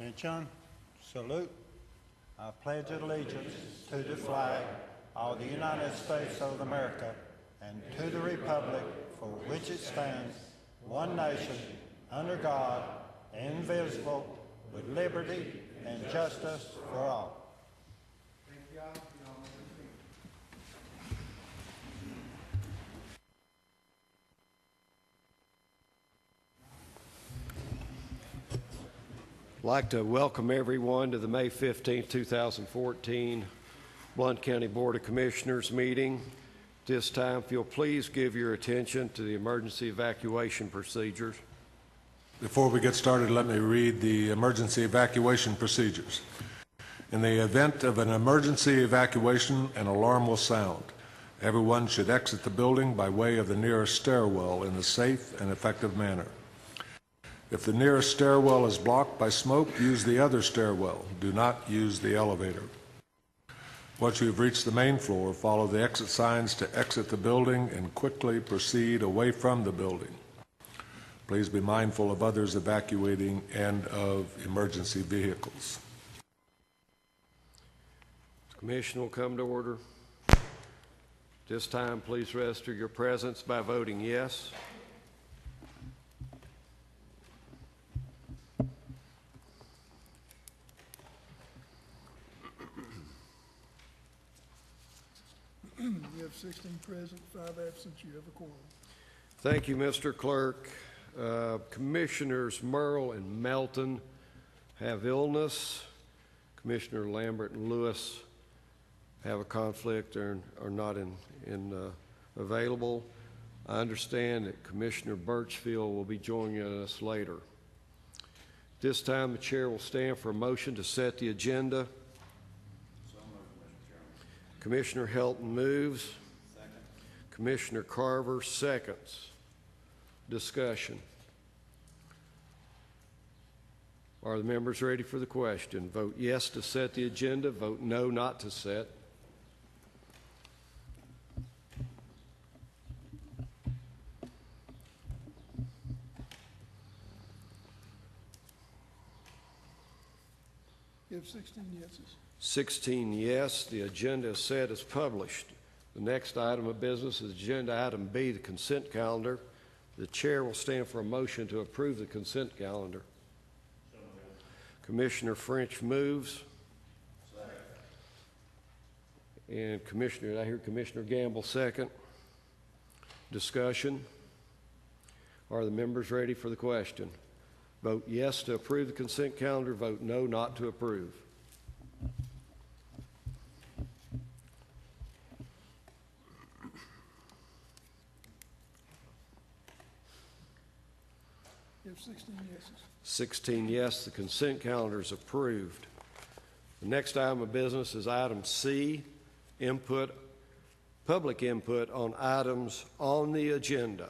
Attention, salute. I pledge allegiance to the flag of the United States of America and to the republic for which it stands, one nation, under God, indivisible, with liberty and justice for all. Thank you, God. I'd like to welcome everyone to the May 15, 2014 Blount County Board of Commissioners meeting. At this time, if you'll please give your attention to the emergency evacuation procedures. Before we get started, let me read the emergency evacuation procedures. In the event of an emergency evacuation, an alarm will sound. Everyone should exit the building by way of the nearest stairwell in a safe and effective manner. If the nearest stairwell is blocked by smoke, use the other stairwell. Do not use the elevator. Once you have reached the main floor, follow the exit signs to exit the building and quickly proceed away from the building. Please be mindful of others evacuating and of emergency vehicles. The Commission will come to order. This time, please register your presence by voting yes. You have 16 present, 5 absent. You have a quorum. Thank you, Mr. Clerk. Commissioners Merle and Melton have illness. Commissioner Lambert and Lewis have a conflict or are not available. I understand that Commissioner Birchfield will be joining us later. This time, the chair will stand for a motion to set the agenda. Commissioner Helton moves. Second. Commissioner Carver seconds. Discussion. Are the members ready for the question? Vote yes to set the agenda. Vote no not to set. You have 16 yeses. 16 yes. The agenda is set as published. The next item of business is agenda item B, the consent calendar. The chair will stand for a motion to approve the consent calendar. Commissioner French moves. And I hear Commissioner Gamble second. Discussion. Are the members ready for the question? Vote yes to approve the consent calendar. Vote no not to approve. You have 16 yeses. 16 yes, the consent calendar is approved. The next item of business is item C, public input on items on the agenda.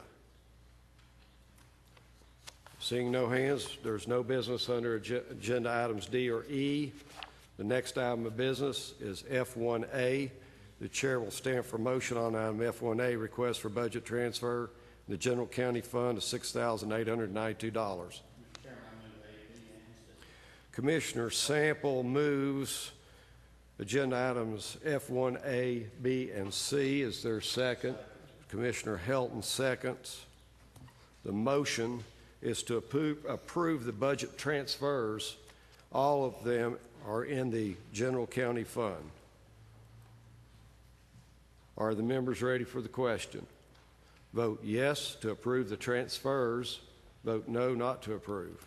Seeing no hands, there's no business under agenda items D or E. The next item of business is F1A. The chair will stand for motion on item F1A, request for budget transfer. The general county fund is $6,892. Commissioner Sample moves agenda items F1A, B, and C. Is there a second? Commissioner Helton seconds. The motion is to approve the budget transfers. All of them are in the general county fund. Are the members ready for the question? Vote yes to approve the transfers. Vote no not to approve.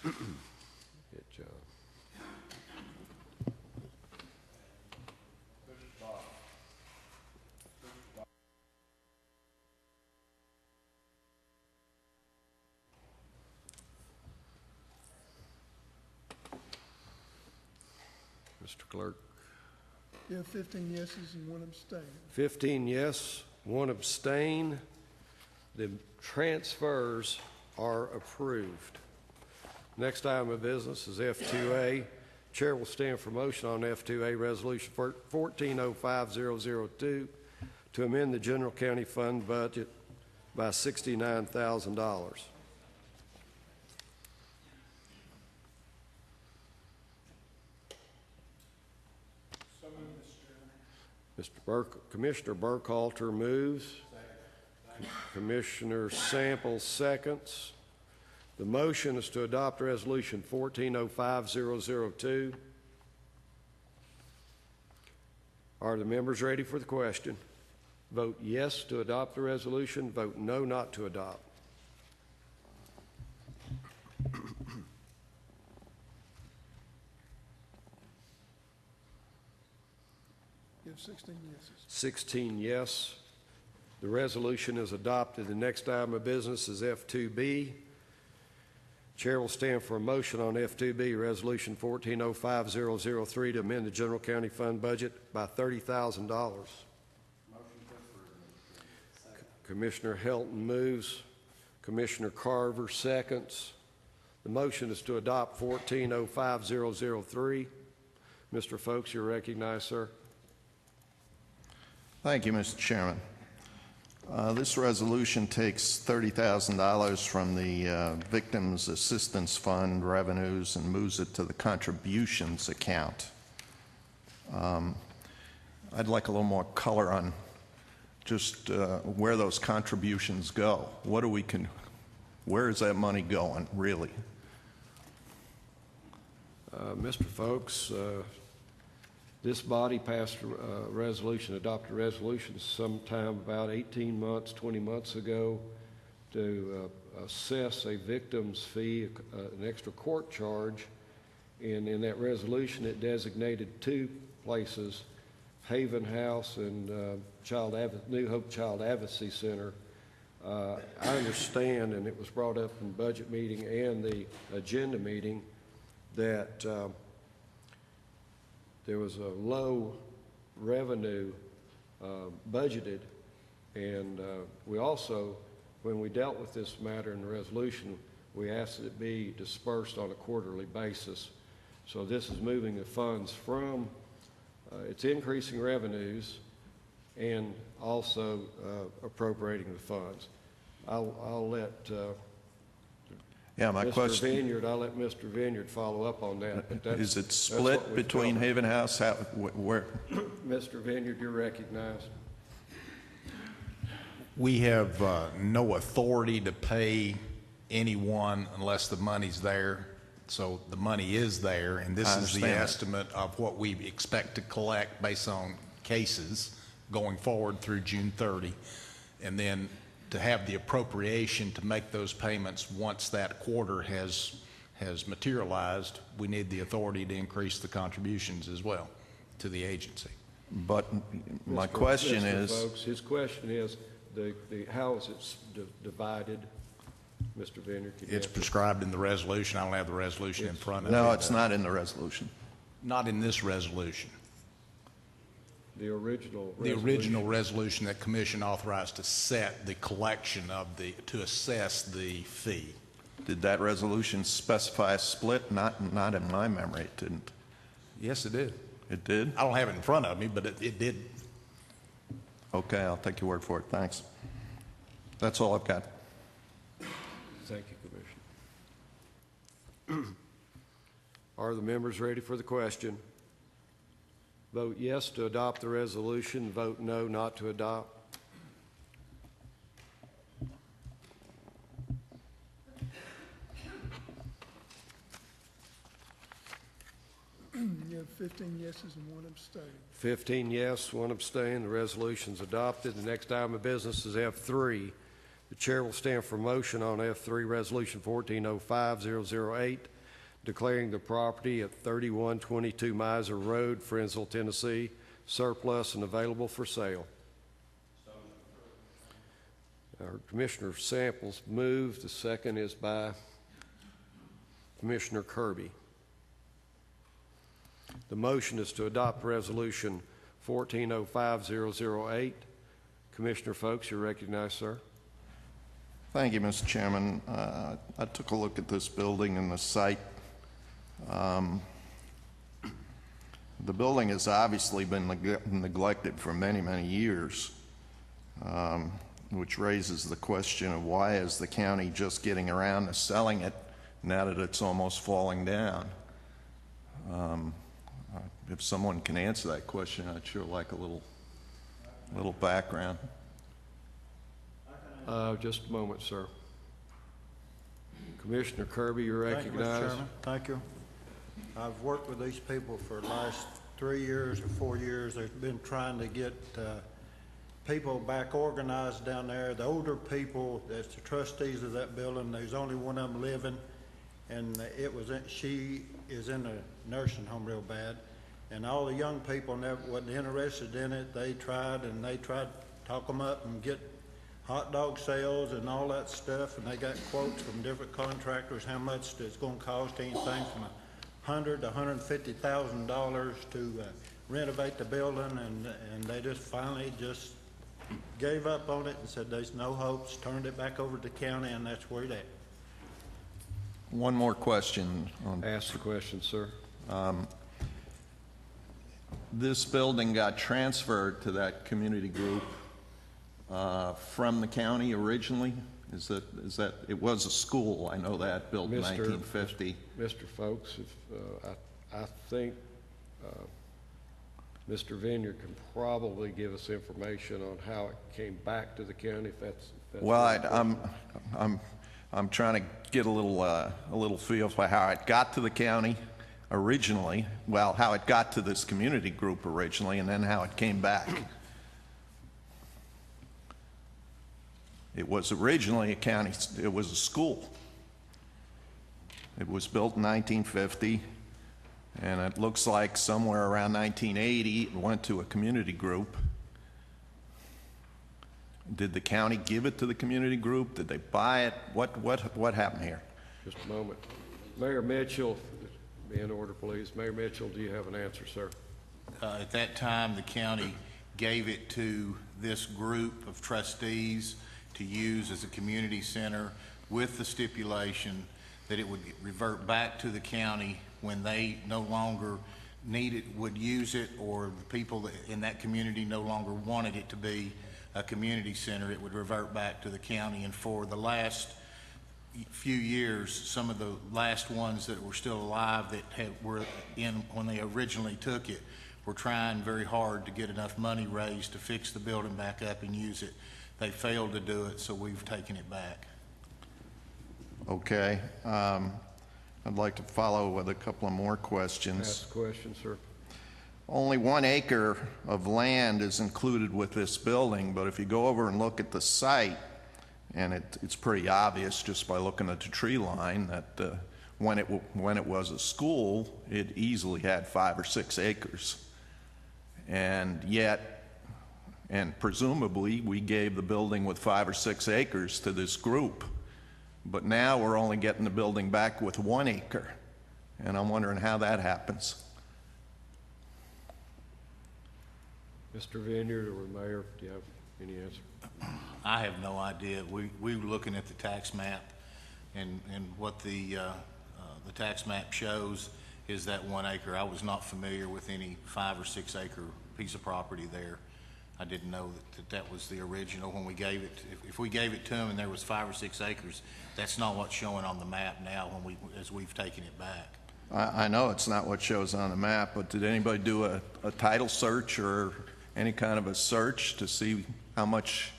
Good job. Mr. Clerk. You have 15 yeses and 1 abstain. 15 yes, 1 abstain. The transfers are approved. Next item of business is F2A. Chair will stand for motion on F2A Resolution 1405002 to amend the general county fund budget by $69,000. Commissioner Burkhalter moves. Commissioner Samples seconds. The motion is to adopt Resolution 1405002. Are the members ready for the question? Vote yes to adopt the resolution. Vote no not to adopt. You have 16 yeses. 16 yes. The resolution is adopted. The next item of business is F2B. Chair will stand for a motion on F2B, Resolution 1405003, to amend the general county fund budget by $30,000. Commissioner Helton moves. Commissioner Carver seconds. The motion is to adopt 1405003. Mr. Folks, you're recognized, sir. Thank you, Mr. Chairman. This resolution takes $30,000 from the Victims Assistance Fund revenues and moves it to the contributions account. I'd like a little more color on just where those contributions go. Where is that money going, really? Mr. Folks, this body passed a resolution, adopted a resolution sometime about 18 months, 20 months ago to assess a victim's fee, an extra court charge. And in that resolution, it designated two places, Haven House and New Hope Child Advocacy Center. I understand, and it was brought up in the budget meeting and the agenda meeting, that there was a low revenue budgeted, and we also, when we dealt with this matter in the resolution, we asked that it be dispersed on a quarterly basis. So this is moving the funds from, it's increasing revenues and also appropriating the funds. I'll let Yeah, my question I'll let Mr. Vineyard follow up on that. But is it split between Haven House? Where? Mr. Vineyard, you're recognized. We have no authority to pay anyone unless the money's there. So the money is there, and this is the estimate of what we expect to collect based on cases going forward through June 30. And then to have the appropriation to make those payments once that quarter has materialized, we need the authority to increase the contributions as well to the agency. But my question is, folks, his question is how is it divided? Mr. Vineyard, it's prescribed in the resolution. I don't have the resolution in front of me. no, it's not in the resolution. Not in this resolution. The original resolution that commission authorized to set the collection of to assess the fee. Did that resolution specify a split? Not in my memory, it didn't. Yes, it did. It did? I don't have it in front of me, but it did. Okay, I'll take your word for it. Thanks. That's all I've got. Thank you, Commissioner. Are the members ready for the question? Vote yes to adopt the resolution. Vote no not to adopt. You have 15 yeses and 1 abstain. 15 yes, 1 abstain. The resolution is adopted. The next item of business is F3. The chair will stand for motion on F3, Resolution 1405008, declaring the property at 3122 Miser Road, Friendsville, Tennessee, surplus and available for sale. Our Commissioner Samples moved. The second is by Commissioner Kirby. The motion is to adopt Resolution 1405008. Commissioner Folks, you're recognized, sir. Thank you, Mr. Chairman. I took a look at this building and the site. The building has obviously been neglected for many, many years, which raises the question of why is the county just getting around to selling it now that it's almost falling down? If someone can answer that question, I'd sure like a little background. Just a moment, sir. Commissioner Kirby, you're Thank you, Mr. recognized. Chairman. Thank you. I've worked with these people for the last 3 years or 4 years. They've been trying to get people back organized down there. The older people, that's the trustees of that building, there's only one of them living, and she is in a nursing home real bad. And all the young people never wasn't interested in it. They tried to talk them up and get hot dog sales and all that stuff, and they got quotes from different contractors how much it's going to cost, anything from $100,000 to $150,000 to renovate the building, and they just finally just gave up on it and said there's no hopes, turned it back over to the county, and that's where it's at. One more question. Ask the question, sir. This building got transferred to that community group from the county originally? Is that it was a school, I know that, built in 1950. Mr. Folks, I think Mr. Vineyard can probably give us information on how it came back to the county, if that's Well, I'm trying to get a little feel for how it got to the county originally, well, how it got to this community group originally, and then how it came back. It was originally it was a school. It was built in 1950, and it looks like somewhere around 1980 it went to a community group. Did the county give it to the community group? Did they buy it? What happened here? Just a moment. Mayor Mitchell, be in order, please. Mayor Mitchell, do you have an answer, sir? At that time, the county gave it to this group of trustees to use as a community center with the stipulation that it would revert back to the county when they no longer would use it, or the people in that community no longer wanted it to be a community center. It would revert back to the county. And for the last few years, some of the last ones that were still alive that were in when they originally took it were trying very hard to get enough money raised to fix the building back up and use it. They failed to do it, so we've taken it back. Okay. I'd like to follow with a couple of more questions. Ask the question, sir. Only 1 acre of land is included with this building, but if you go over and look at the site, and it's pretty obvious just by looking at the tree line that when it was a school, it easily had 5 or 6 acres. And yet, and presumably, we gave the building with 5 or 6 acres to this group. But now we're only getting the building back with 1 acre. And I'm wondering how that happens. Mr. Vineyard or Mayor, do you have any answer? I have no idea. We were looking at the tax map, and what the tax map shows is that 1 acre. I was not familiar with any 5 or 6 acre piece of property there. I didn't know that was the original when we gave it. If we gave it to them and there was 5 or 6 acres, that's not what's showing on the map now as we've taken it back. I know it's not what shows on the map, but did anybody do a title search or any kind of a search to see how much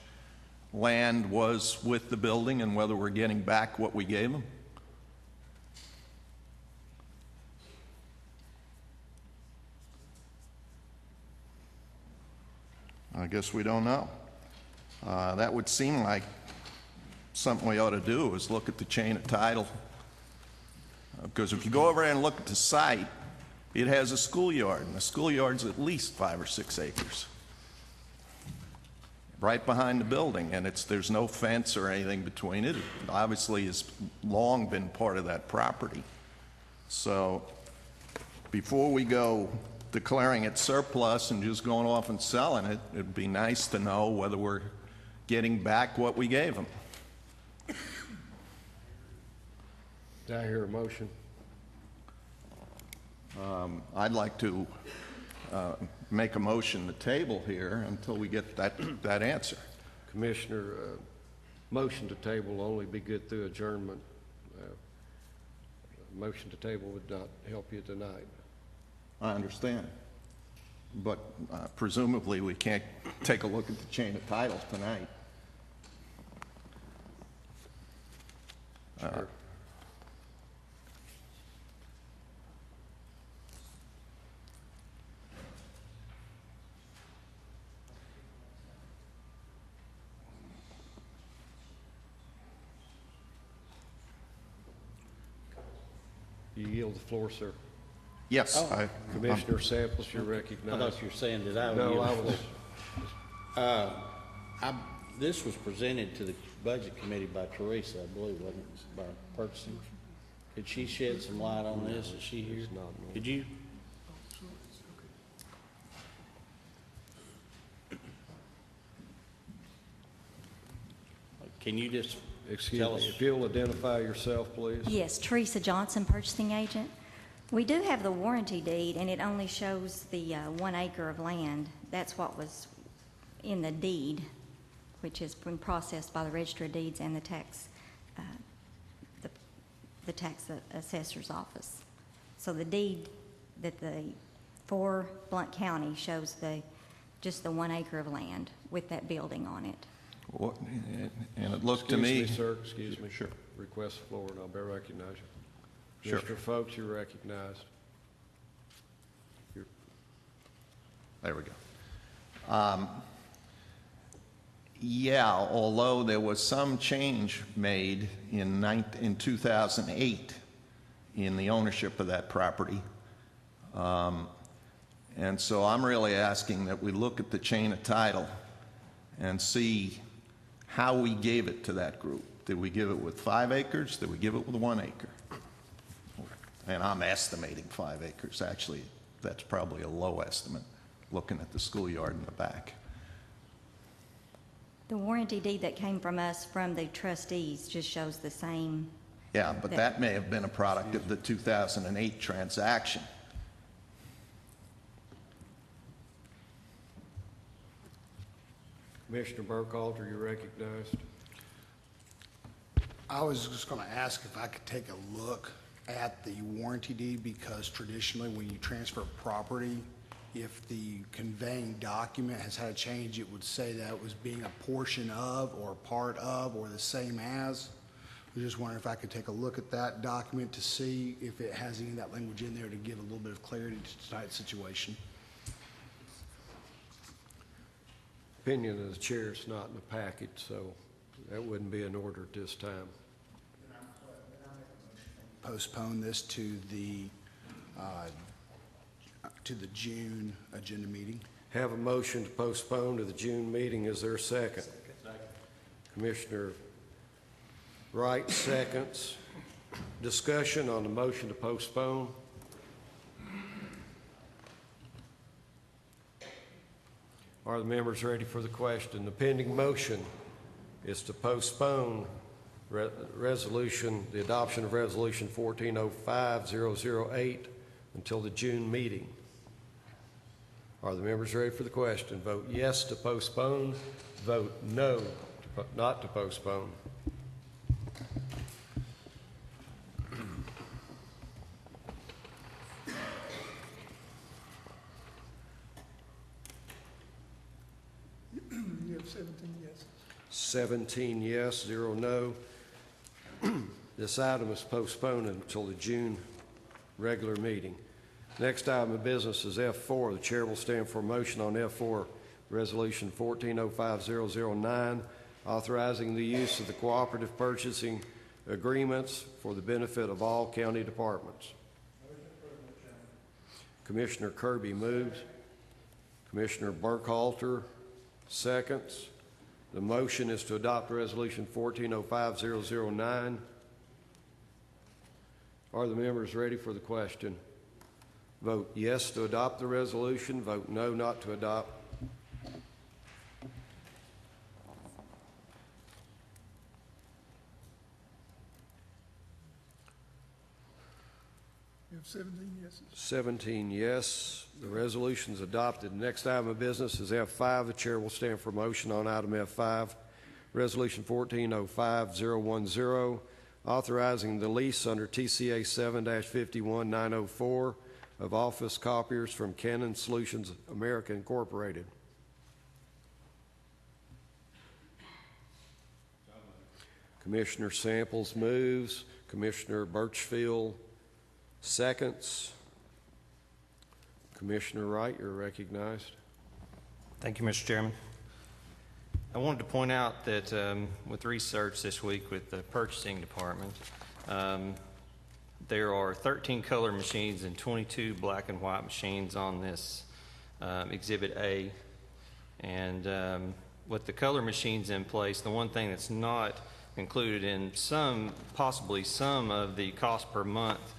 land was with the building and whether we're getting back what we gave them? I guess we don't know. That would seem like something we ought to do is look at the chain of title. Because if you go over there and look at the site, it has a schoolyard, and the schoolyard's at least 5 or 6 acres. Right behind the building, and there's no fence or anything between it. It obviously has long been part of that property. So before we go declaring it surplus and just going off and selling it, it'd be nice to know whether we're getting back what we gave them. Do I hear a motion? I'd like to make a motion to table here until we get that answer. Commissioner, motion to table will only be good through adjournment. Motion to table would not help you tonight. I understand. But presumably, we can't take a look at the chain of title tonight. Sure. You yield the floor, sir. Yes, Commissioner Samples, you're I recognized. thought you were saying that I would. No, yield I the was, floor. This was presented to the Budget Committee by Teresa, I believe, wasn't it, by purchasing? Could she shed some light on this? Is she here? Could you? Can you just excuse tell me, us? if you'll identify yourself, please. Yes, Teresa Johnson, purchasing agent. We do have the warranty deed, and it only shows the 1 acre of land. That's what was in the deed, which has been processed by the Register of Deeds and the tax assessor's office. So the deed for Blount County shows just the 1 acre of land with that building on it. and it looked to me... Excuse me, sir, excuse me. Sure. Request the floor, and I'll better recognize you. Sure. Mr. Folks, you're recognized. There we go. Yeah, although there was some change made in 2008 in the ownership of that property. And so I'm really asking that we look at the chain of title and see how we gave it to that group. Did we give it with 5 acres? Did we give it with 1 acre? And I'm estimating 5 acres. Actually, that's probably a low estimate, looking at the schoolyard in the back. The warranty deed that came from us, from the trustees, just shows the same. Yeah, but that may have been a product of the 2008 transaction. Commissioner Burkhalter, you're recognized. I was just going to ask if I could take a look at the warranty deed, because traditionally when you transfer property, if the conveying document has had a change, it would say that it was being a portion of or part of or the same as. I was just wondering if I could take a look at that document to see if it has any of that language in there to give a little bit of clarity to tonight's situation. Opinion of the chair is not in the package, so that wouldn't be in order at this time. Postpone this to the June agenda meeting. Have a motion to postpone to the June meeting. Is there a second? Commissioner Wright seconds. Discussion on the motion to postpone. Are the members ready for the question? The pending motion is to postpone the adoption of Resolution 1405-008 until the June meeting. Are the members ready for the question? Vote yes to postpone. Vote no, not to postpone. You have 17 yeses. 17 yes, 0 no. This item is postponed until the June regular meeting. Next item of business is F4. The chair will stand for a motion on F4, Resolution 1405-009, authorizing the use of the cooperative purchasing agreements for the benefit of all county departments. Commissioner Kirby moves. Commissioner Burkhalter seconds. The motion is to adopt Resolution 1405-009. Are the members ready for the question? Vote yes to adopt the resolution. Vote no, not to adopt. You have 17 yeses. 17 yes. The resolution's adopted. Next item of business is F5. The chair will stand for motion on item F5. Resolution 1405-010, authorizing the lease under TCA 7-51904 of office copiers from Canon Solutions America Incorporated. Commissioner Samples moves. Commissioner Birchfield seconds. Commissioner Wright, you're recognized. Thank you, Mr. Chairman. I wanted to point out that with research this week with the purchasing department, there are 13 color machines and 22 black and white machines on this Exhibit A. And with the color machines in place, the one thing that's not included in possibly some of the cost per month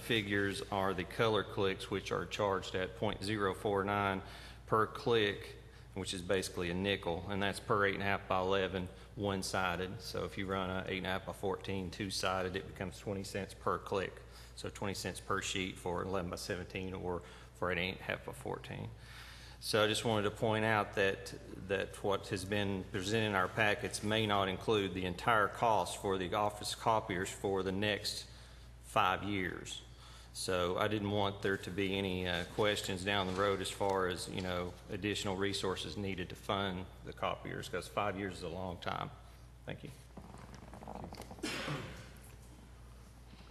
figures are the color clicks, which are charged at .049 per click, which is basically a nickel, and that's per 8.5 by 11 one-sided. So if you run a 8.5 by 14 two-sided, it becomes 20 cents per click. So 20 cents per sheet for 11 by 17 or for an 8.5 by 14. So I just wanted to point out that what has been presented in our packets may not include the entire cost for the office copiers for the next 5 years. So I didn't want there to be any questions down the road as far as, you know, additional resources needed to fund the copiers, because 5 years is a long time. Thank you.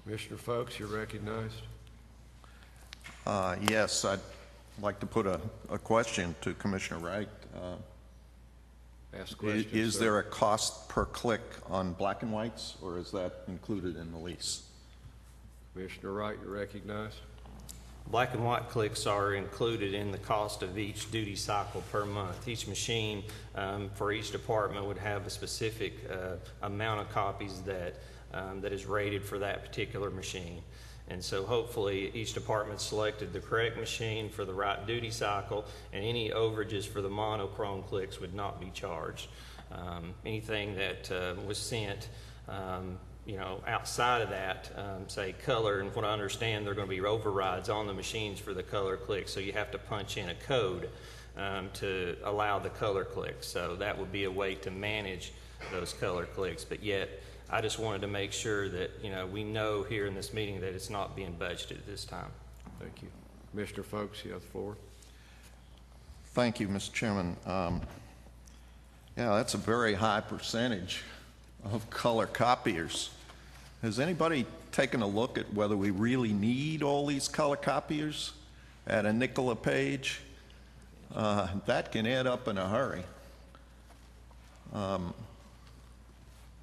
Commissioner Folks, you're recognized. Yes, I'd like to put a question to Commissioner Wright. Ask questions. Is sir. there a cost per click on black and whites, or is that included in the lease? Commissioner Wright, you're recognized. Black and white clicks are included in the cost of each duty cycle per month. Each machine for each department would have a specific amount of copies that is rated for that particular machine. And so hopefully each department selected the correct machine for the right duty cycle, and any overages for the monochrome clicks would not be charged. Anything that was sent you know, outside of that, say color, and what I understand, there are going to be overrides on the machines for the color click, so you have to punch in a code to allow the color click. So that would be a way to manage those color clicks. But yet, I just wanted to make sure that, you know, we know here in this meeting that it's not being budgeted at this time. Thank you. Commissioner Folks, you have the floor. Thank you, Mr. Chairman. Yeah, that's a very high percentage of color copiers. Has anybody taken a look at whether we really need all these color copiers at a nickel a page? That can add up in a hurry.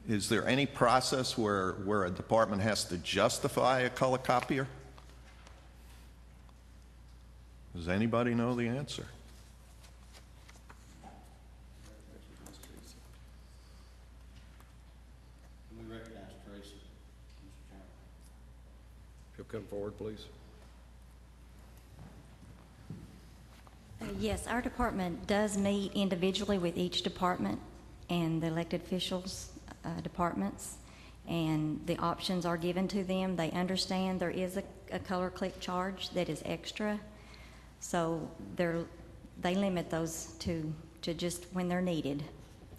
Is there any process where a department has to justify a color copier? Does anybody know the answer? We recognize Tracy, Mr. Chairman. If you'll come forward, please. Yes, our department does meet individually with each department and the elected officials' departments, and the options are given to them. They understand there is a color click charge that is extra, so they limit those to just when they're needed,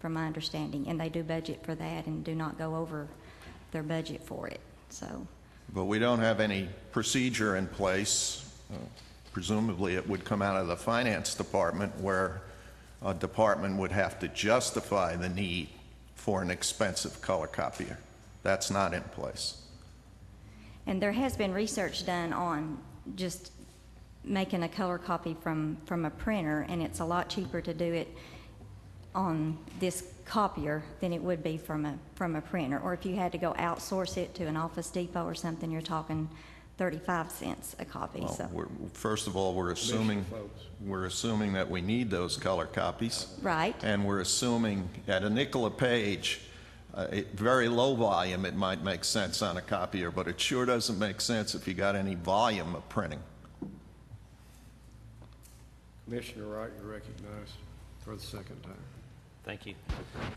from my understanding, and they do budget for that and do not go over their budget for it. So, But we don't have any procedure in place. Presumably it would come out of the finance department, where a department would have to justify the need for an expensive color copier. That's not in place. and there has been research done on just making a color copy from a printer, and it's a lot cheaper to do it on this copier than it would be from a printer. Or if you had to go outsource it to an Office Depot or something, you're talking 35 cents a copy. Well, So first of all, we're assuming that we need those color copies. right. And we're assuming at a nickel a page, very low volume, it might make sense on a copier, but it sure doesn't make sense if you got any volume of printing. Commissioner Wright, you're recognized for the second time. Thank you.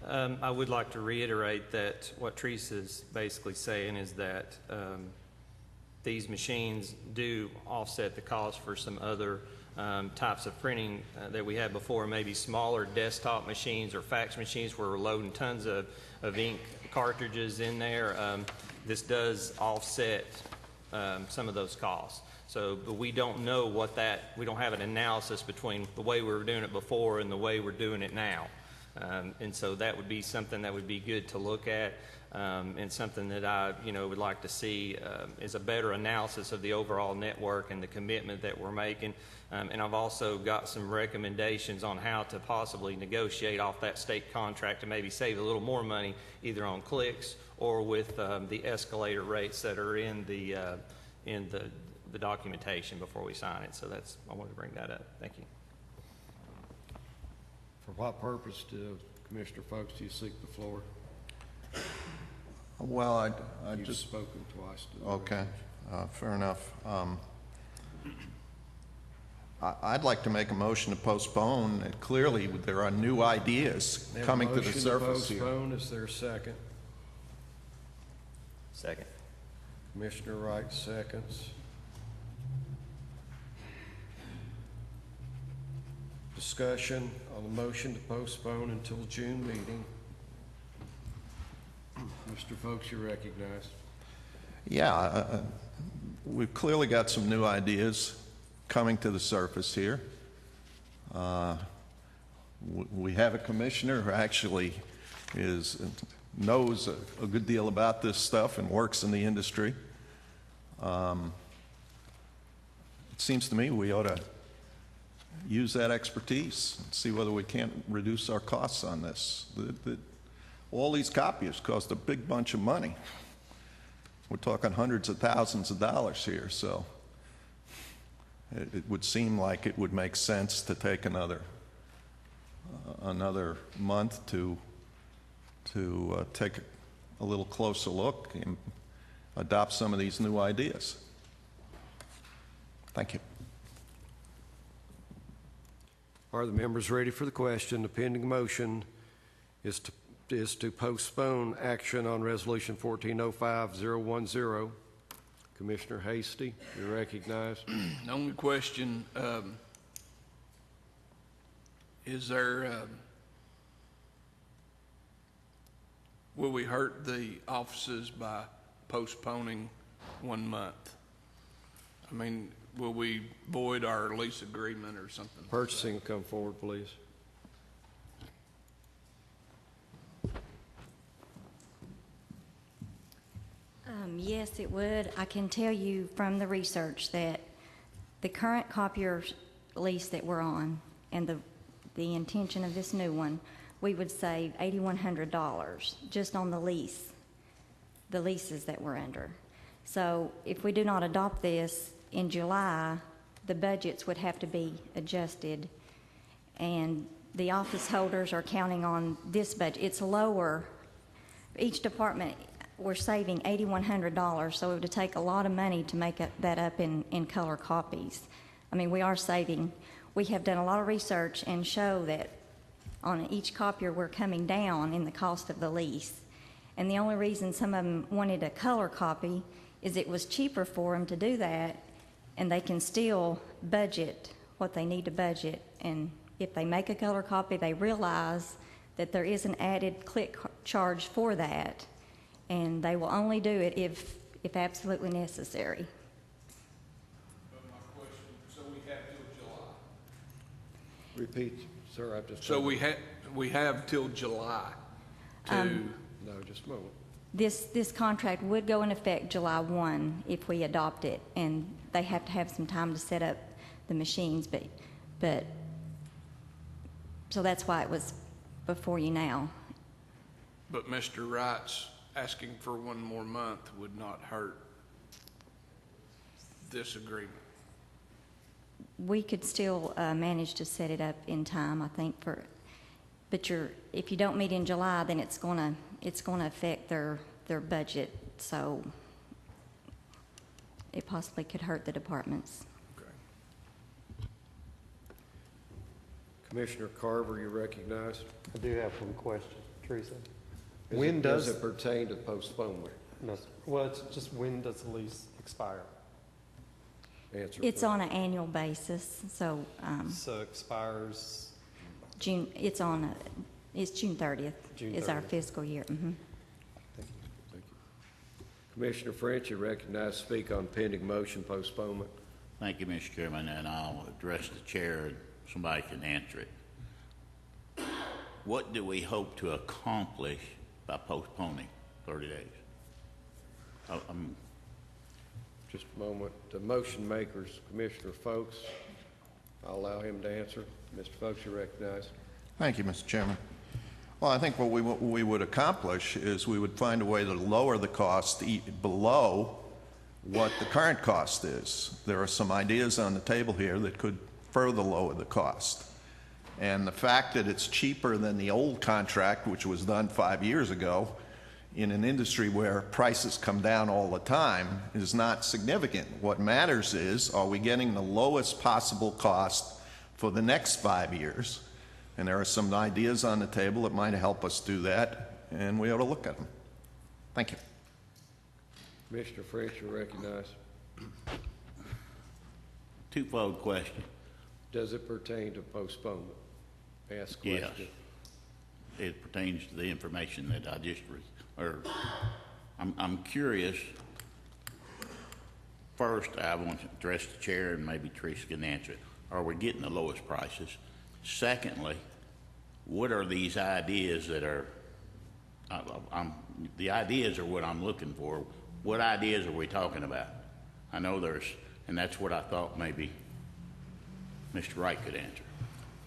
I would like to reiterate that what Teresa's basically saying is that these machines do offset the cost for some other types of printing that we had before, maybe smaller desktop machines or fax machines where we're loading tons of ink cartridges in there. This does offset some of those costs. So, but we don't know what we don't have an analysis between the way we were doing it before and the way we're doing it now. And so that would be something that would be good to look at, and something that I, would like to see is a better analysis of the overall network and the commitment that we're making. And I've also got some recommendations on how to possibly negotiate off that state contract to maybe save a little more money, either on clicks or with the escalator rates that are in the documentation before we sign it. So I wanted to bring that up. Thank you. For what purpose, Commissioner Folks, do you seek the floor? Well, I You've just, spoken twice. okay, fair enough. I'd like to make a motion to postpone. Clearly, there are new ideas Have a coming to the motion surface here. postpone. Is there a second? Second. Commissioner Wright seconds. Discussion on the motion to postpone until June meeting. Mr. Folks, you're recognized. Yeah, we've clearly got some new ideas coming to the surface here. We have a commissioner who actually knows a good deal about this stuff and works in the industry. It seems to me we ought to use that expertise and see whether we can't reduce our costs on this. All these copiers cost a big bunch of money. We're talking hundreds of thousands of dollars here, so it would seem like it would make sense to take another month to take a little closer look and adopt some of these new ideas. Thank you. Are the members ready for the question? The pending motion is to postpone action on Resolution 1405010. Commissioner Hasty, you're recognized. The only question, is there, will we hurt the offices by postponing 1 month? I mean, will we void our lease agreement or something? Purchasing, come forward, please. Yes, it would. I can tell you from the research that the current copier lease that we're on and the intention of this new one, we would save $8,100 just on the leases that we're under. So if we do not adopt this in July, the budgets would have to be adjusted, and the office holders are counting on this budget. It's lower. Each department, we're saving $8,100, so it would take a lot of money to make that up in color copies. I mean, we are saving. We have done a lot of research and show that on each copier we're coming down in the cost of the lease. And the only reason some of them wanted a color copy is it was cheaper for them to do that, and they can still budget what they need to budget. And if they make a color copy, they realize that there is an added click charge for that, and they will only do it if absolutely necessary. But my question, so we have till July? Repeat, sir, I've just... So we have till July to... No, just a moment. This contract would go in effect July 1 if we adopt it, and they have to have some time to set up the machines, but so that's why it was before you now. But Mr. Wright's asking for 1 more month would not hurt this agreement. We could still manage to set it up in time, I think, but if you don't meet in July, then it's gonna affect their budget, so it possibly could hurt the departments. Okay. Commissioner Carver, you're recognized. I do have one question, Teresa. Does it pertain to postponement? Well, it's just when does the lease expire? Answer. It's on an annual basis, so So expires, June, it's June 30th June is our 30th. fiscal year. Mhm. Thank you. Commissioner French, you recognize to speak on pending motion postponement. Thank you, Mr. Chairman, and I'll address the chair and somebody can answer it. What do we hope to accomplish by postponing 30 days? Just a moment. The motion makers, Commissioner Folks, I'll allow him to answer. Mr. Folks, you recognize. Thank you, Mr. Chairman. Well, I think what we would accomplish is we would find a way to lower the cost below what the current cost is. There are some ideas on the table here that could further lower the cost. And the fact that it's cheaper than the old contract, which was done 5 years ago, in an industry where prices come down all the time, is not significant. What matters is, are we getting the lowest possible cost for the next 5 years? And there are some ideas on the table that might help us do that, and we ought to look at them. Thank you. Commissioner French, you recognize. Twofold question. Does it pertain to postponement? Ask question. Yes. It pertains to the information that I just I'm curious. First, I want to address the chair, and maybe Teresa can answer it. Are we getting the lowest prices? Secondly, what are these ideas that are, the ideas are what I'm looking for. What ideas are we talking about? I know there's, and that's what I thought maybe Mr. Wright could answer.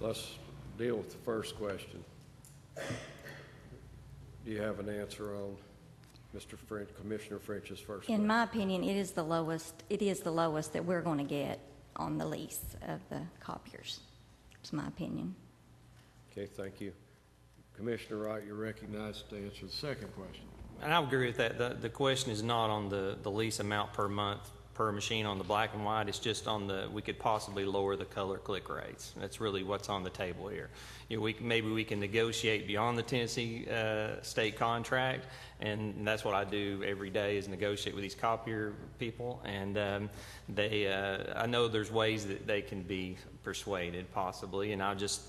Let's deal with the first question. Do you have an answer on Mr. French, Commissioner French's first question? In my opinion, it is the lowest that we're going to get on the lease of the copiers. It's my opinion. Okay, thank you. Commissioner Wright, you're recognized to answer the second question. And I would agree with that. The question is not on the lease amount per month per machine on the black and white. It's just on we could possibly lower the color click rates. That's really what's on the table here. You know, maybe we can negotiate beyond the Tennessee state contract, and that's what I do every day is negotiate with these copier people. And I know there's ways that they can be persuaded possibly, and I just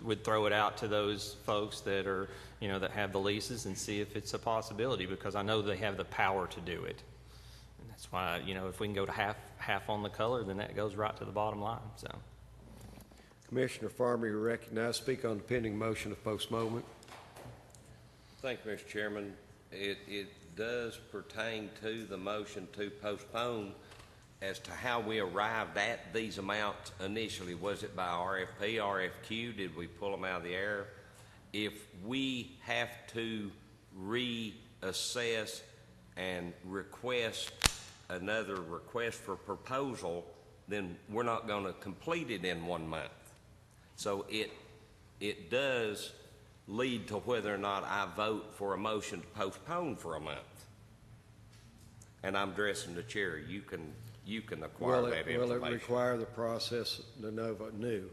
would throw it out to those folks that are, that have the leases and see if it's a possibility, because I know they have the power to do it. And that's why, if we can go to half on the color, then that goes right to the bottom line. So, Commissioner Farmer, you're recognized. Speak on the pending motion of postponement. Thank you, Mr. Chairman. It does pertain to the motion to postpone. As to how we arrived at these amounts initially, was it by RFP, RFQ? Did we pull them out of the air? If we have to reassess and request another request for proposal, then we're not going to complete it in 1 month. So it does lead to whether or not I vote for a motion to postpone for a month. And I'm addressing the chair. You can acquire that information. Will it require the process de novo new?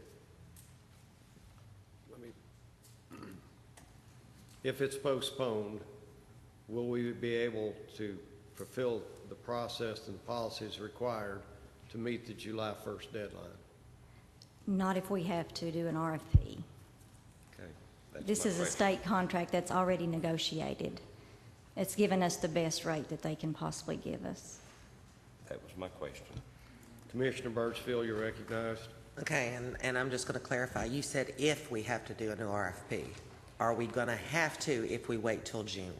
If it's postponed, will we be able to fulfill the process and policies required to meet the July 1st deadline? Not if we have to do an RFP. Okay. This is a state contract that's already negotiated. It's given us the best rate that they can possibly give us. That was my question. Commissioner Birchfield, you're recognized. Okay, and I'm just going to clarify. You said if we have to do a new RFP. Are we going to have to if we wait till June?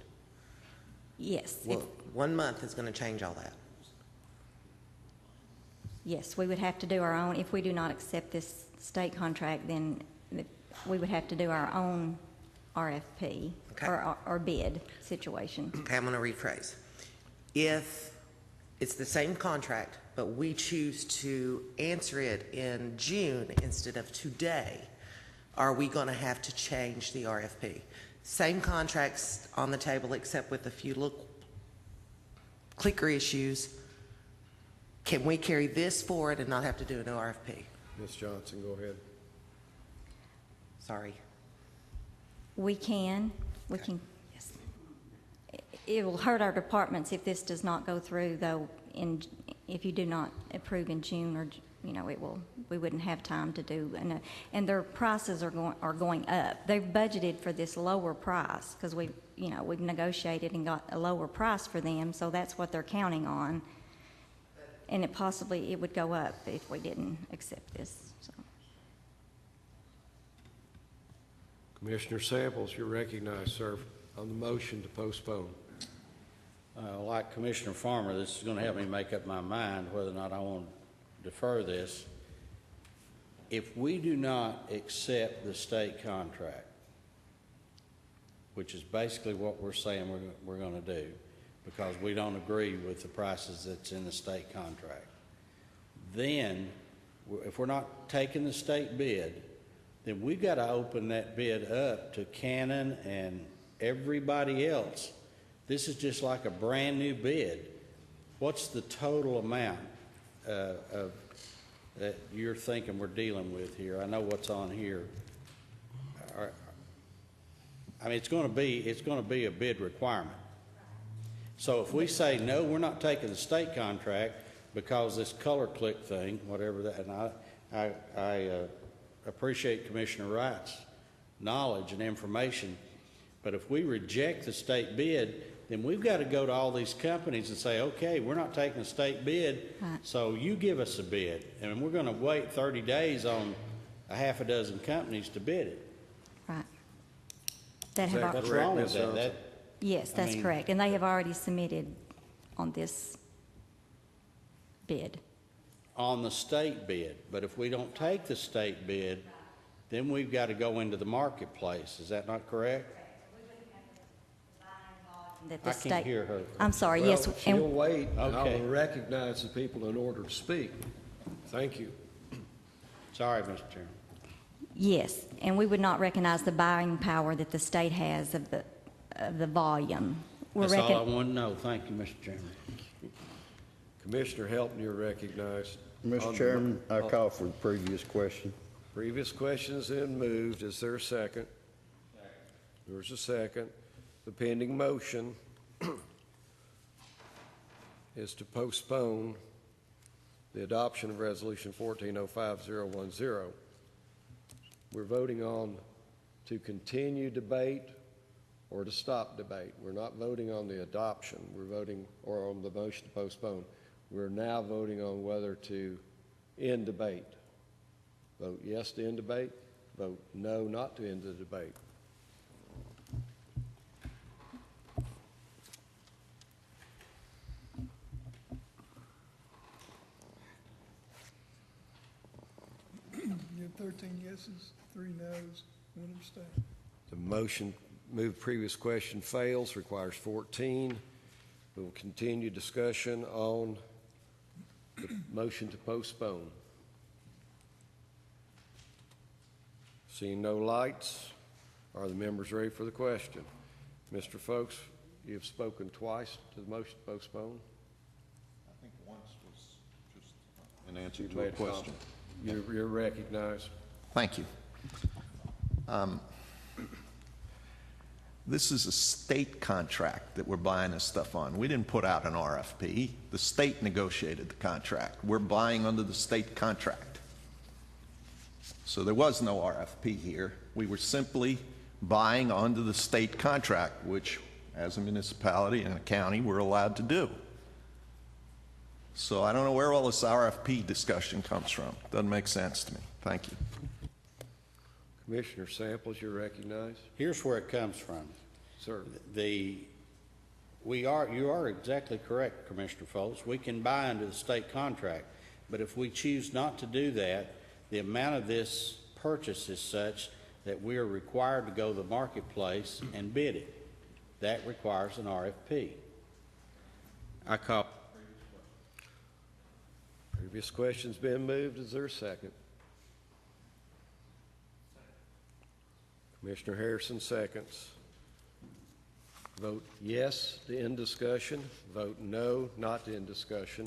Yes. Well, 1 month is going to change all that. Yes, we would have to do our own. If we do not accept this state contract, then we would have to do our own RFP or bid situation. Okay, I'm going to rephrase. If it's the same contract, but we choose to answer it in June instead of today, are we going to have to change the RFP? Same contracts on the table, except with a few little clicker issues. Can we carry this forward and not have to do an RFP? Ms. Johnson, go ahead. Sorry. We can, yes. it will hurt our departments if this does not go through, though, if you do not approve in June, or, we wouldn't have time to do, and their prices are going up. They've budgeted for this lower price, because we've negotiated and got a lower price for them, so that's what they're counting on. And it would go up if we didn't accept this, so. Commissioner Samples, you're recognized, sir, on the motion to postpone. Like Commissioner Farmer, this is going to help me make up my mind whether or not I want to defer this. If we do not accept the state contract, which is basically what we're saying we're going to do, because we don't agree with the prices that's in the state contract, then if we're not taking the state bid, then we've got to open that bid up to Canon and everybody else. This is just like a brand new bid. What's the total amount of that you're thinking we're dealing with here? I know what's on here. I mean, it's going to be a bid requirement. So if we say no, we're not taking the state contract because this color click thing, whatever that, and I appreciate Commissioner Wright's knowledge and information, but if we reject the state bid, then we've got to go to all these companies and say, okay, we're not taking the state bid, so you give us a bid. And we're going to wait 30 days on a half a dozen companies to bid it. Right. What's wrong with that? Yes, that's correct. And they have already submitted on this bid. On the state bid. But if we don't take the state bid, then we've got to go into the marketplace. Is that not correct? I can't hear her. I'm sorry, Well, yes. she'll wait, and I Okay. will recognize the people in order to speak. Thank you. Sorry, Mr. Chairman. Yes, and we would not recognize the buying power that the state has of the volume. That's all I want to know. Thank you, Mr. Chairman. Commissioner Helton, you're recognized. Mr. Chairman, I call for the previous question. Previous question has been moved. Is there a second? There's a second. The pending motion is to postpone the adoption of Resolution 1405010. We're voting on to continue debate or to stop debate. We're not voting on the adoption. We're voting, or on the motion to postpone. We're now voting on whether to end debate. Vote yes to end debate. Vote no not to end the debate. You have 13 yeses, 3 noes, 1 abstain. The motion, move previous question fails, requires 14. We will continue discussion on the motion to postpone. Seeing no lights, are the members ready for the question? Mr. Folks, you have spoken twice to the motion to postpone. I think once was just an answer You've to a made question. You're recognized. Thank you. This is a state contract that we're buying this stuff on. We didn't put out an RFP. The state negotiated the contract. We're buying under the state contract. So there was no RFP here. We were simply buying under the state contract, which as a municipality and a county we're allowed to do. So I don't know where all this RFP discussion comes from. Doesn't make sense to me. Thank you. Commissioner Samples, you're recognized. Here's where it comes from. Sir. You are exactly correct, Commissioner Foltz. We can buy under the state contract, but if we choose not to do that, the amount of this purchase is such that we are required to go to the marketplace and bid it. That requires an RFP. I call. Previous question's been moved. Is there a second? Commissioner Harrison seconds. Vote yes to end discussion. Vote no not to end discussion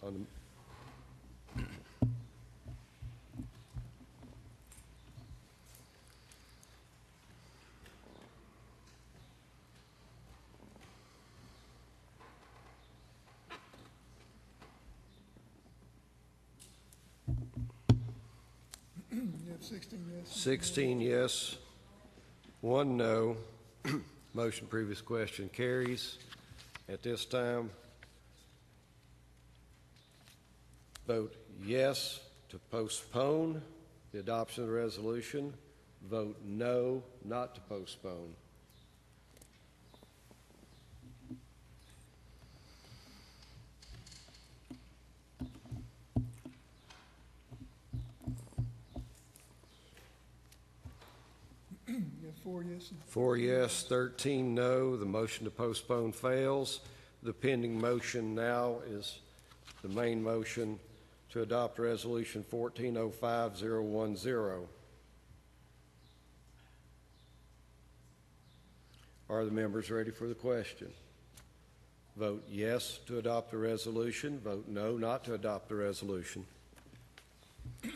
on the You have 16 yes. 16 yes, 1 no. Motion previous question carries. At this time, vote yes to postpone the adoption of the resolution. Vote no not to postpone. You have 4 yes. 4 yes, 13 no. The motion to postpone fails. The pending motion now is the main motion to adopt Resolution 1405010. Are the members ready for the question? Vote yes to adopt the resolution. Vote no not to adopt the resolution. You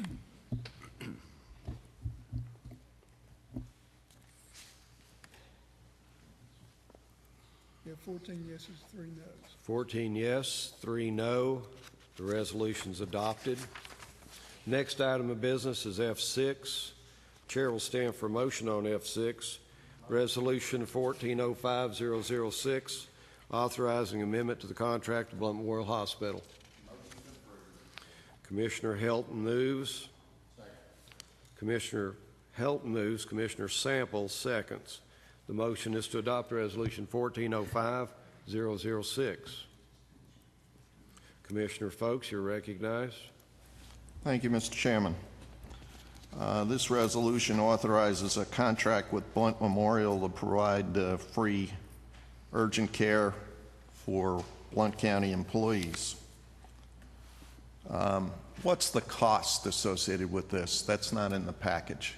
have 14 yeses, 3 noes. 14 yes, 3 no. The resolution's adopted. Next item of business is F6. Chair will stand for motion on F6. Resolution 1405006, authorizing amendment to the contract of Blount Memorial Hospital. Commissioner Helton moves. Commissioner Helton moves. Commissioner Sample seconds. The motion is to adopt Resolution 1405006. Commissioner Folks, you're recognized. Thank you, Mr. Chairman. This resolution authorizes a contract with Blount Memorial to provide free urgent care for Blount County employees. What's the cost associated with this? That's not in the package.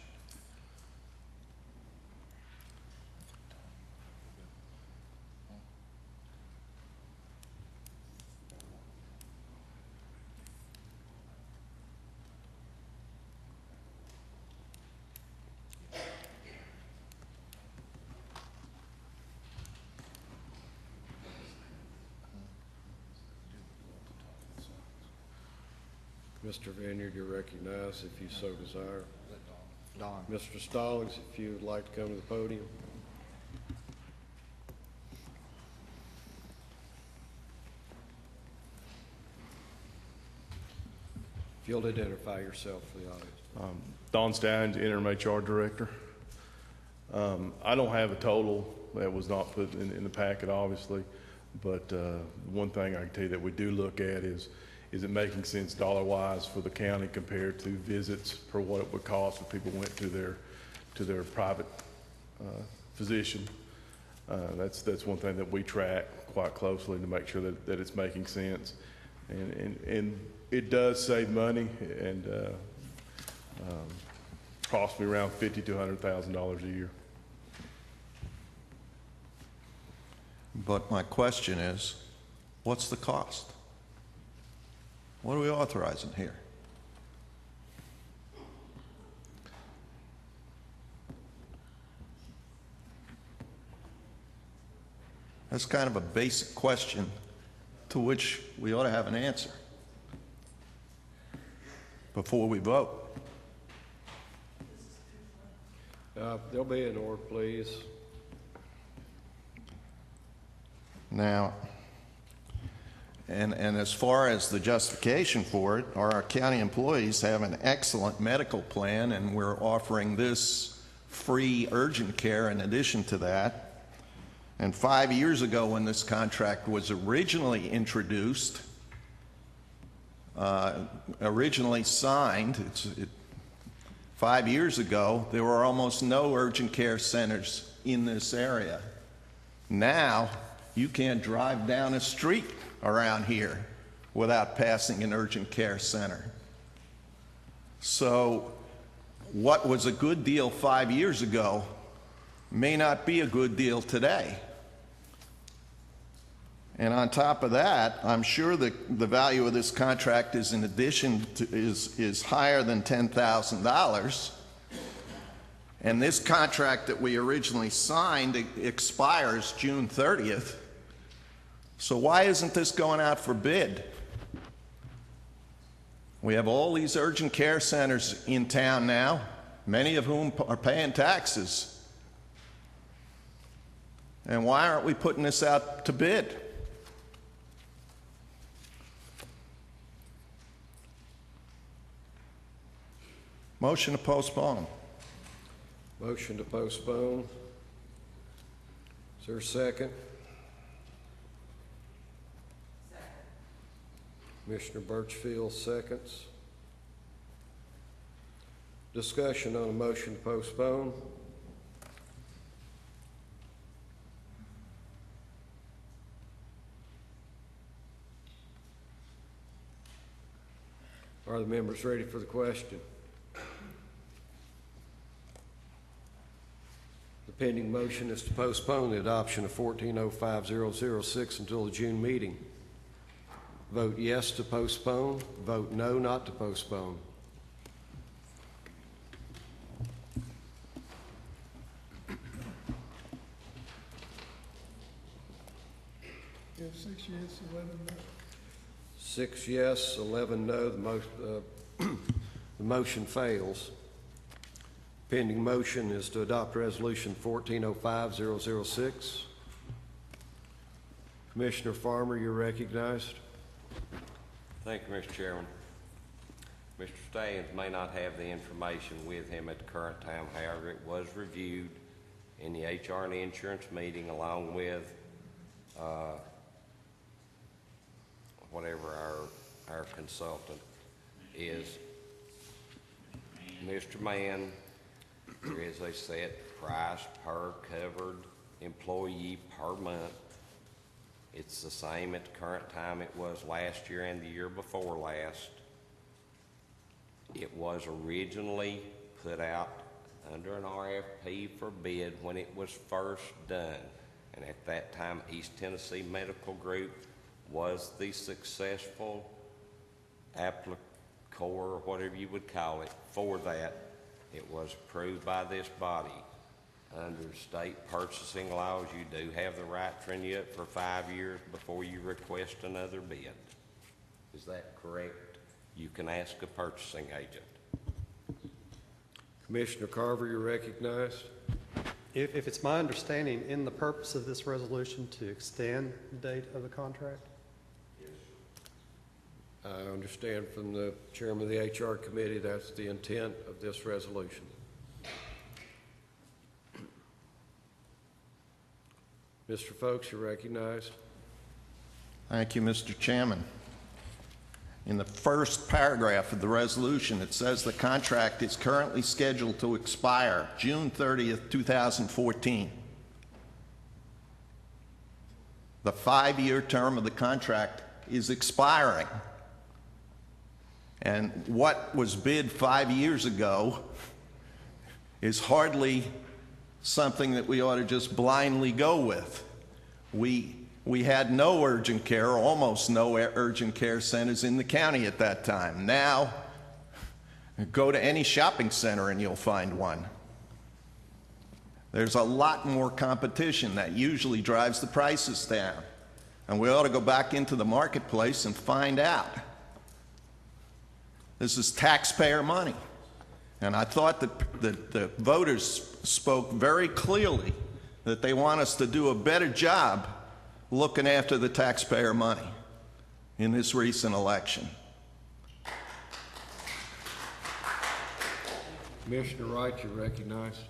Mr. Vineyard, you're recognized if you so desire. Don. Mr. Stallings, if you would like to come to the podium. If you'll identify yourself for the audience. Don Stallings, Interim HR Director. I don't have a total that was not put in the packet, obviously, but one thing I can tell you that we do look at is it making sense dollar-wise for the county compared to visits per what it would cost if people went to their private physician. That's one thing that we track quite closely to make sure that it's making sense, and it does save money and cost me around $50,000 to $100,000 a year. But my question is, what's the cost? What are we authorizing here? That's kind of a basic question to which we ought to have an answer before we vote. There'll be an order, please. Now, and as far as the justification for it, our county employees have an excellent medical plan, and we're offering this free urgent care in addition to that. And 5 years ago, when this contract was originally introduced, originally signed, 5 years ago, there were almost no urgent care centers in this area. Now, you can't drive down a street around here without passing an urgent care center. So what was a good deal 5 years ago may not be a good deal today. And on top of that, I'm sure the value of this contract is in addition to, is higher than $10,000. And this contract that we originally signed expires June 30th. So why isn't this going out for bid? We have all these urgent care centers in town now, many of whom are paying taxes. And why aren't we putting this out to bid? Motion to postpone. Motion to postpone. Is there a second? Commissioner Birchfield seconds. Discussion on a motion to postpone. Are the members ready for the question? The pending motion is to postpone the adoption of 1405006 until the June meeting. Vote yes to postpone. Vote no not to postpone. You have 6 yes, 11 no. 6 yes, 11 no. The motion fails. Pending motion is to adopt Resolution 1405006. Commissioner Farmer, you're recognized. Thank you, Mr. Chairman. Mr. Stallings may not have the information with him at the current time. However, it was reviewed in the HR and insurance meeting along with whatever our consultant is. Mr. Mann, there is a set price per covered employee per month. It's the same at the current time it was last year and the year before last. It was originally put out under an RFP for bid when it was first done. And at that time, East Tennessee Medical Group was the successful applicant, or whatever you would call it, for that. It was approved by this body. Under state purchasing laws, you do have the right to renew it for 5 years before you request another bid. Is that correct? You can ask a purchasing agent. Commissioner Carver, you're recognized. If it's my understanding, in the purpose of this resolution to extend the date of the contract? I understand from the chairman of the HR committee that's the intent of this resolution. Mr. Folks, you're recognized. Thank you, Mr. Chairman. In the first paragraph of the resolution, it says the contract is currently scheduled to expire June 30th, 2014. The 5-year term of the contract is expiring. And what was bid 5 years ago is hardly something that we ought to just blindly go with. We had no urgent care, or almost no urgent care centers in the county at that time. Now, go to any shopping center and you'll find one. There's a lot more competition that usually drives the prices down. And we ought to go back into the marketplace and find out. This is taxpayer money. And I thought that the voters spoke very clearly that they want us to do a better job looking after the taxpayer money in this recent election. Commissioner Wright, you're recognized.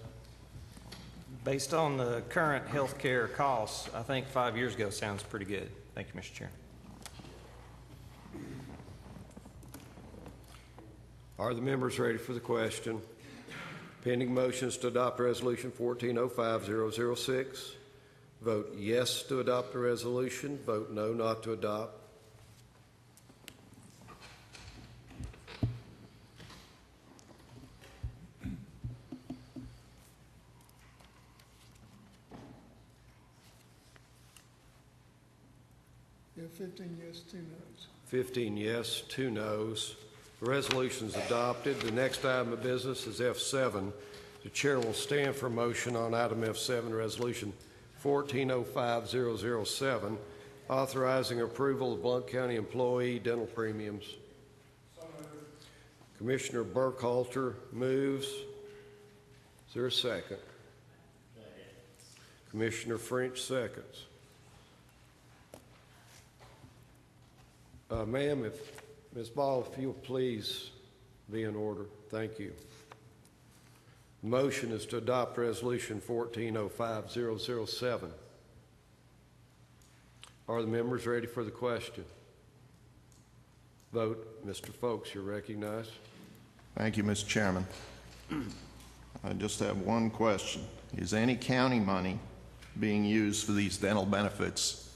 Based on the current health care costs, I think 5 years ago sounds pretty good. Thank you, Mr. Chair. Are the members ready for the question? Pending motions to adopt Resolution 1405006. Vote yes to adopt the resolution. Vote no not to adopt. You have 15 yes, 2 noes. 15 yes, 2 noes. The resolution is adopted. The next item of business is F7. The chair will stand for a motion on item F7, Resolution 1405007, authorizing approval of Blount County employee dental premiums. Commissioner Burkhalter moves. Is there a second? Commissioner French seconds. Ma'am, if Ms. Ball, if you'll please be in order. Thank you. The motion is to adopt Resolution 1405007. Are the members ready for the question? Vote. Mr. Folks, you're recognized. Thank you, Mr. Chairman. I just have one question. Is any county money being used for these dental benefits,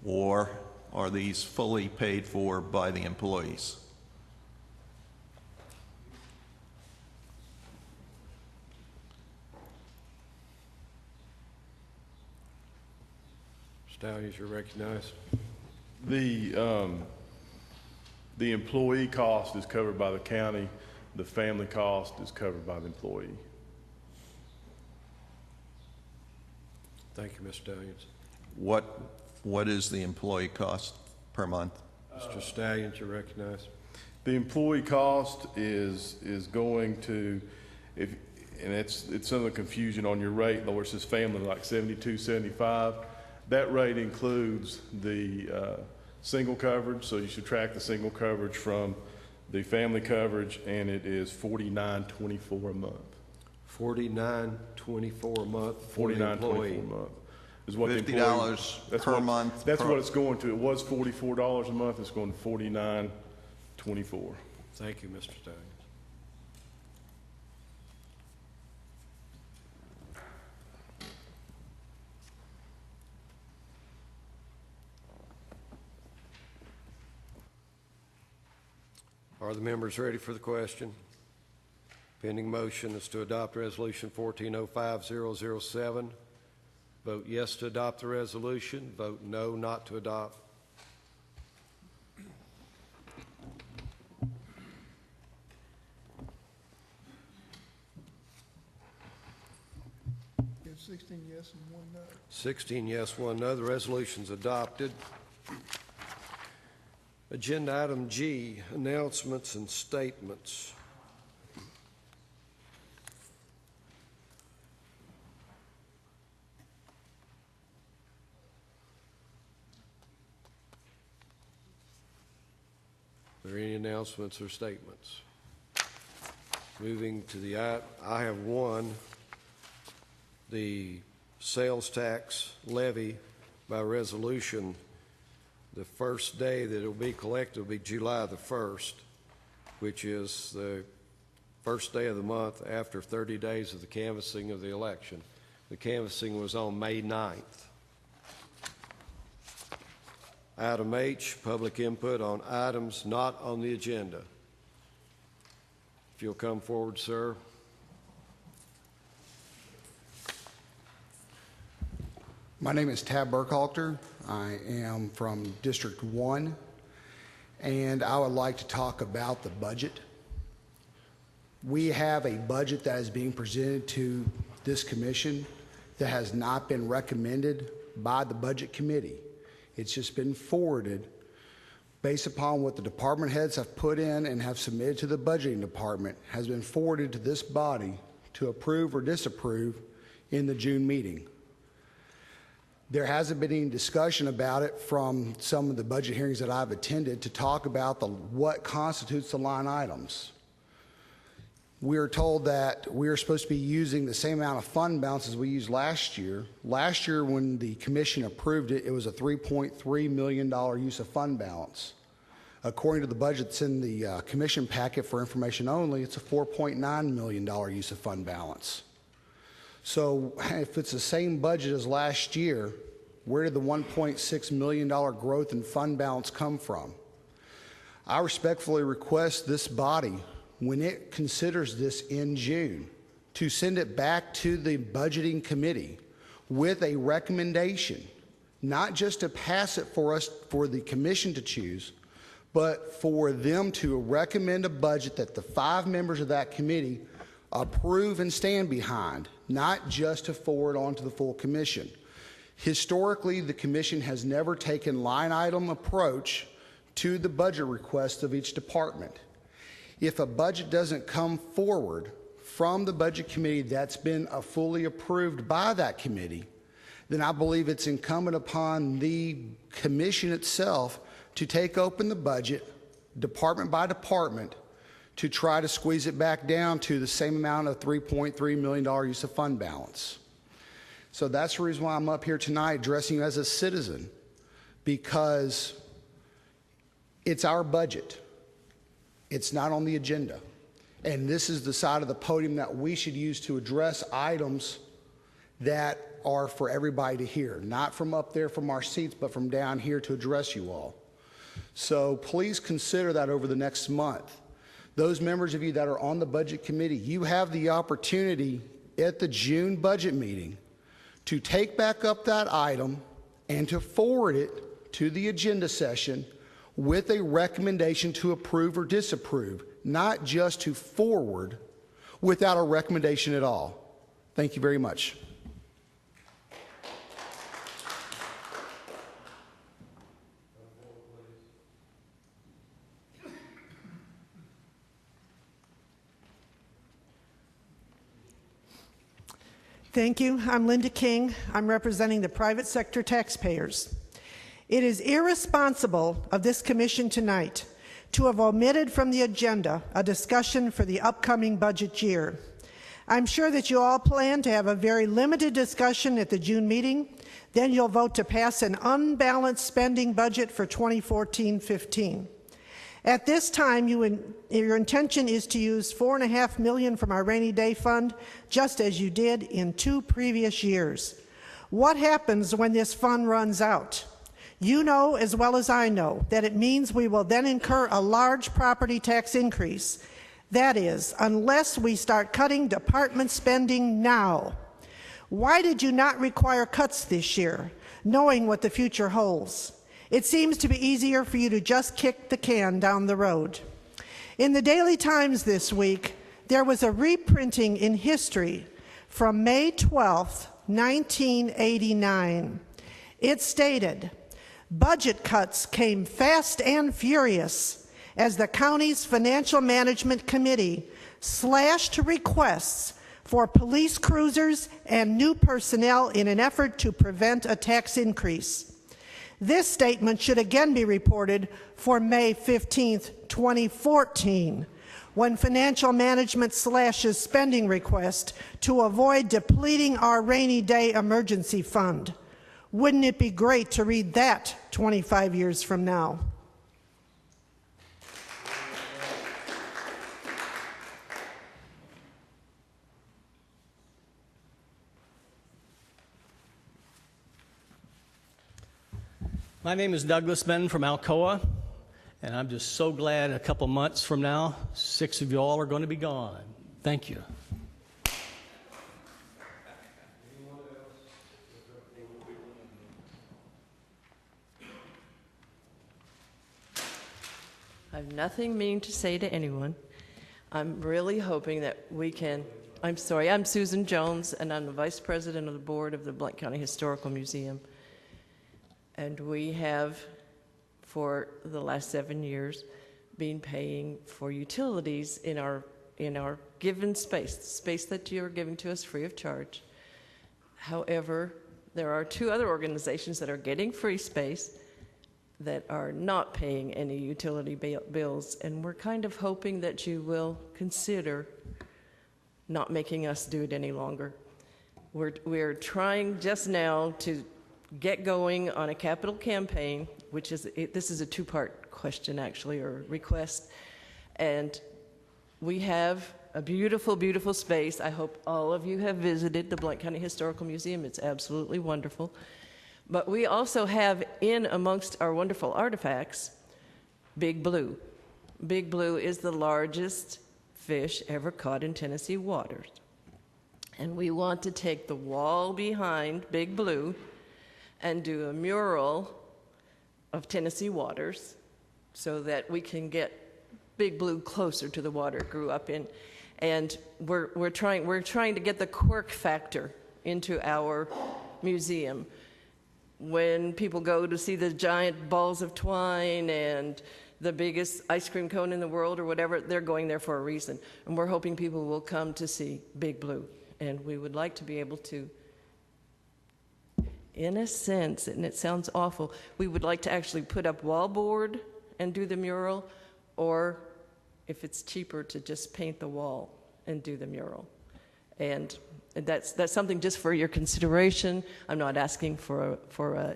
or are these fully paid for by the employees? Stallions, you're recognized. The employee cost is covered by the county. The family cost is covered by the employee. Thank you, Mr. Stallions. What is the employee cost per month? Mr. Stallions, you're recognized. The employee cost is going to, and it's some of the confusion on your rate, where it says family like 72.75. That rate includes the single coverage, so you should track the single coverage from the family coverage, and it is $49.24 a month. $49.24 a month for the employee. $49.24 a month is what the employee. $50 per month. That's what it's going to. It was $44 a month. It's going to $49.24. Thank you, Mr. Stallions. Are the members ready for the question? Pending motion is to adopt Resolution 1405007. Vote yes to adopt the resolution. Vote no not to adopt. Get 16 yes and 1 no. 16 yes, 1 no. The resolution's adopted. Agenda item G, announcements and statements. Are there any announcements or statements? Moving to the, I have one. The sales tax levy by resolution, the first day that it will be collected will be July the 1st, which is the first day of the month after 30 days of the canvassing of the election. The canvassing was on May 9th. Item H, public input on items not on the agenda. If you'll come forward, sir. My name is Tab Burkhalter. I am from District 1, and I would like to talk about the budget. We have a budget that is being presented to this commission that has not been recommended by the Budget Committee. It's just been forwarded based upon what the department heads have put in and have submitted to the budgeting department, has been forwarded to this body to approve or disapprove in the June meeting. There hasn't been any discussion about it from some of the budget hearings that I've attended to talk about what constitutes the line items. We are told that we are supposed to be using the same amount of fund balance as we used last year. Last year, when the commission approved it, it was a $3.3 million use of fund balance. According to the budget that's in the commission packet for information only, it's a $4.9 million use of fund balance. So if it's the same budget as last year, where did the $1.6 million growth in fund balance come from? I respectfully request this body, when it considers this in June, to send it back to the budgeting committee with a recommendation, not just to pass it for us, for the commission to choose, but for them to recommend a budget that the 5 members of that committee approve and stand behind, not just to forward on to the full commission. Historically, the commission has never taken line item approach to the budget requests of each department. If a budget doesn't come forward from the Budget Committee that's been fully approved by that committee, then I believe it's incumbent upon the commission itself to take open the budget, department by department, to try to squeeze it back down to the same amount of $3.3 million use of fund balance. So that's the reason why I'm up here tonight addressing you as a citizen, because it's our budget. It's not on the agenda. And this is the side of the podium that we should use to address items that are for everybody to hear, not from up there from our seats, but from down here to address you all. So please consider that over the next month. Those members of you that are on the Budget Committee, you have the opportunity at the June budget meeting to take back up that item and to forward it to the agenda session with a recommendation to approve or disapprove, not just to forward without a recommendation at all. Thank you very much. Thank you. I'm Linda King. I'm representing the private sector taxpayers. It is irresponsible of this commission tonight to have omitted from the agenda a discussion for the upcoming budget year. I'm sure that you all plan to have a very limited discussion at the June meeting. Then you'll vote to pass an unbalanced spending budget for 2014-15. At this time, your intention is to use $4.5 million from our rainy day fund, just as you did in 2 previous years. What happens when this fund runs out? You know as well as I know that it means we will then incur a large property tax increase. That is, unless we start cutting department spending now. Why did you not require cuts this year, knowing what the future holds? It seems to be easier for you to just kick the can down the road. In the Daily Times this week, there was a reprinting in history from May 12th, 1989. It stated, "Budget cuts came fast and furious as the county's Financial Management Committee slashed requests for police cruisers and new personnel in an effort to prevent a tax increase." This statement should again be reported for May 15th, 2014, when financial management slashes spending request to avoid depleting our rainy day emergency fund. Wouldn't it be great to read that 25 years from now? My name is Douglas Ben from Alcoa, and I'm just so glad a couple months from now, 6 of you all are going to be gone. Thank you. I have nothing mean to say to anyone. I'm really hoping that we can, I'm Susan Jones, and I'm the Vice President of the Board of the Blount County Historical Museum. And we have, for the last 7 years, been paying for utilities in our given space, the space that you are giving to us free of charge. However, there are 2 other organizations that are getting free space that are not paying any utility bills, and we're kind of hoping that you will consider not making us do it any longer. We're trying just now to get going on a capital campaign, which is, this is a 2-part question actually, or request. And we have a beautiful, beautiful space. I hope all of you have visited the Blount County Historical Museum. It's absolutely wonderful. But we also have in amongst our wonderful artifacts, Big Blue. Big Blue is the largest fish ever caught in Tennessee waters. And we want to take the wall behind Big Blue and do a mural of Tennessee waters so that we can get Big Blue closer to the water it grew up in. And we're trying to get the quirk factor into our museum. When people go to see the giant balls of twine and the biggest ice cream cone in the world or whatever. They're going there for a reason. And we're hoping people will come to see Big Blue. And we would like to be able to, in a sense, and it sounds awful, we would like to actually put up wallboard and do the mural, or if it's cheaper, to just paint the wall and do the mural. And that's something just for your consideration. I'm not asking for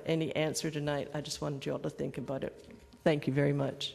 any answer tonight. I just wanted you all to think about it. Thank you very much.